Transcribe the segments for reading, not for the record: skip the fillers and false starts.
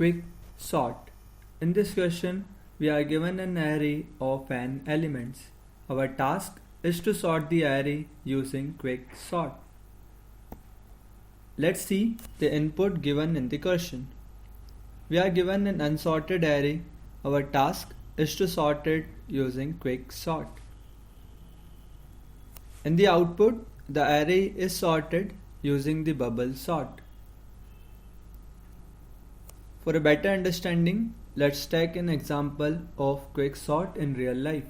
quick sort. In this question, we are given an array of n elements. Our task is to sort the array using quick sort. Let's see the input given in the question. We are given an unsorted array. Our task is to sort it using quick sort. In the output, the array is sorted using the bubble sort. For a better understanding, let's take an example of quick sort in real life.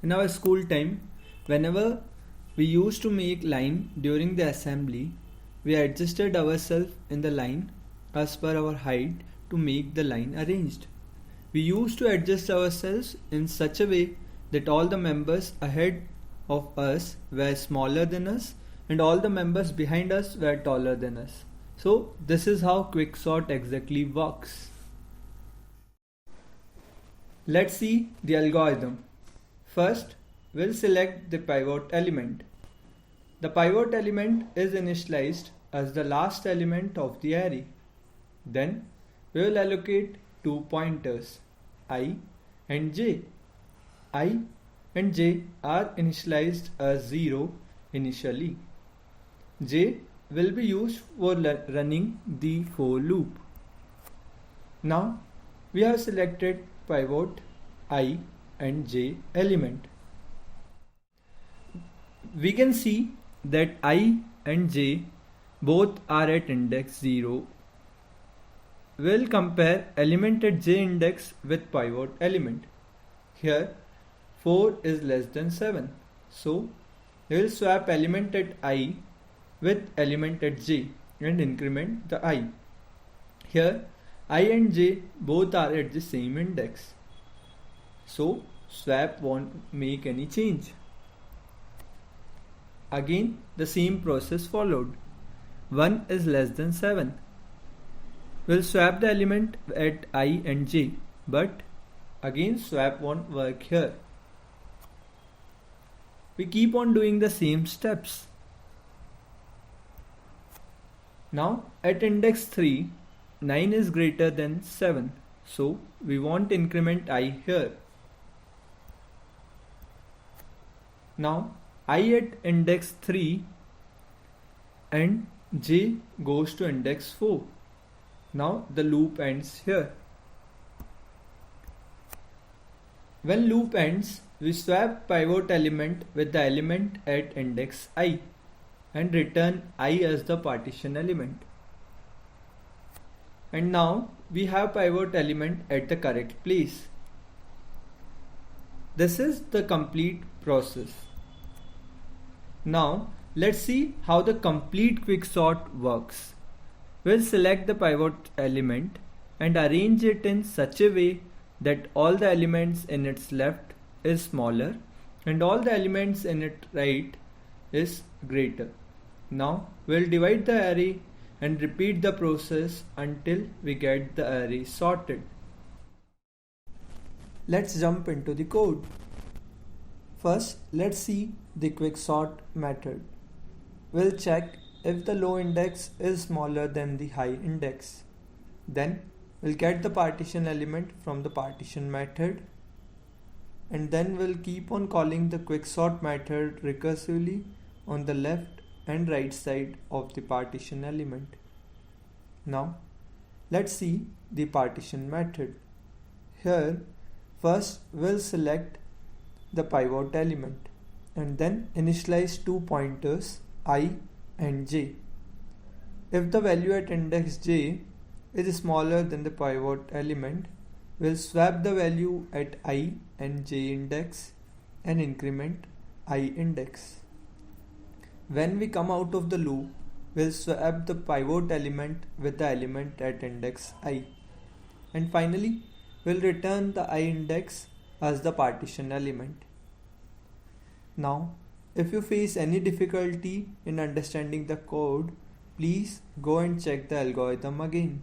In our school time, whenever we used to make line during the assembly, we adjusted ourselves in the line as per our height to make the line arranged. We used to adjust ourselves in such a way that all the members ahead of us were smaller than us and all the members behind us were taller than us. So this is how quick sort exactly works. Let's see the algorithm. First, we'll select the pivot element. The pivot element is initialized as the last element of the array. Then we will allocate two pointers, I and j. I and j are initialized as 0 initially. J will be used for running the for loop. Now we have selected pivot I and j element. We can see that I and j both are at index 0. We'll compare element at j index with pivot element. Here 4 is less than 7. So we will swap element at I with element at j and increment the I. Here I and j both are at the same index. So swap won't make any change. Again the same process followed. 1 is less than 7. We'll swap the element at I and j, but again swap won't work here. We keep on doing the same steps. Now at index 3, 9 is greater than 7, so we want increment I here. Now I at index 3 and j goes to index 4. Now the loop ends here. When loop ends, we swap pivot element with the element at index I and return I as the partition element. And now we have pivot element at the correct place. This is the complete process. Now let's see how the complete quicksort works. We'll select the pivot element and arrange it in such a way that all the elements in its left is smaller and all the elements in its right is greater. Now we'll divide the array and repeat the process until we get the array sorted. Let's jump into the code. First, let's see the quicksort method. We'll check if the low index is smaller than the high index. Then we'll get the partition element from the partition method, and then we'll keep on calling the quicksort method recursively on the left and right side of the partition element. Now let's see the partition method. Here first we'll select the pivot element and then initialize two pointers I and j. If the value at index j is smaller than the pivot element, we'll swap the value at I and j index and increment I index. When we come out of the loop, we'll swap the pivot element with the element at index I. And finally, we'll return the I index as the partition element. Now, if you face any difficulty in understanding the code, please go and check the algorithm again.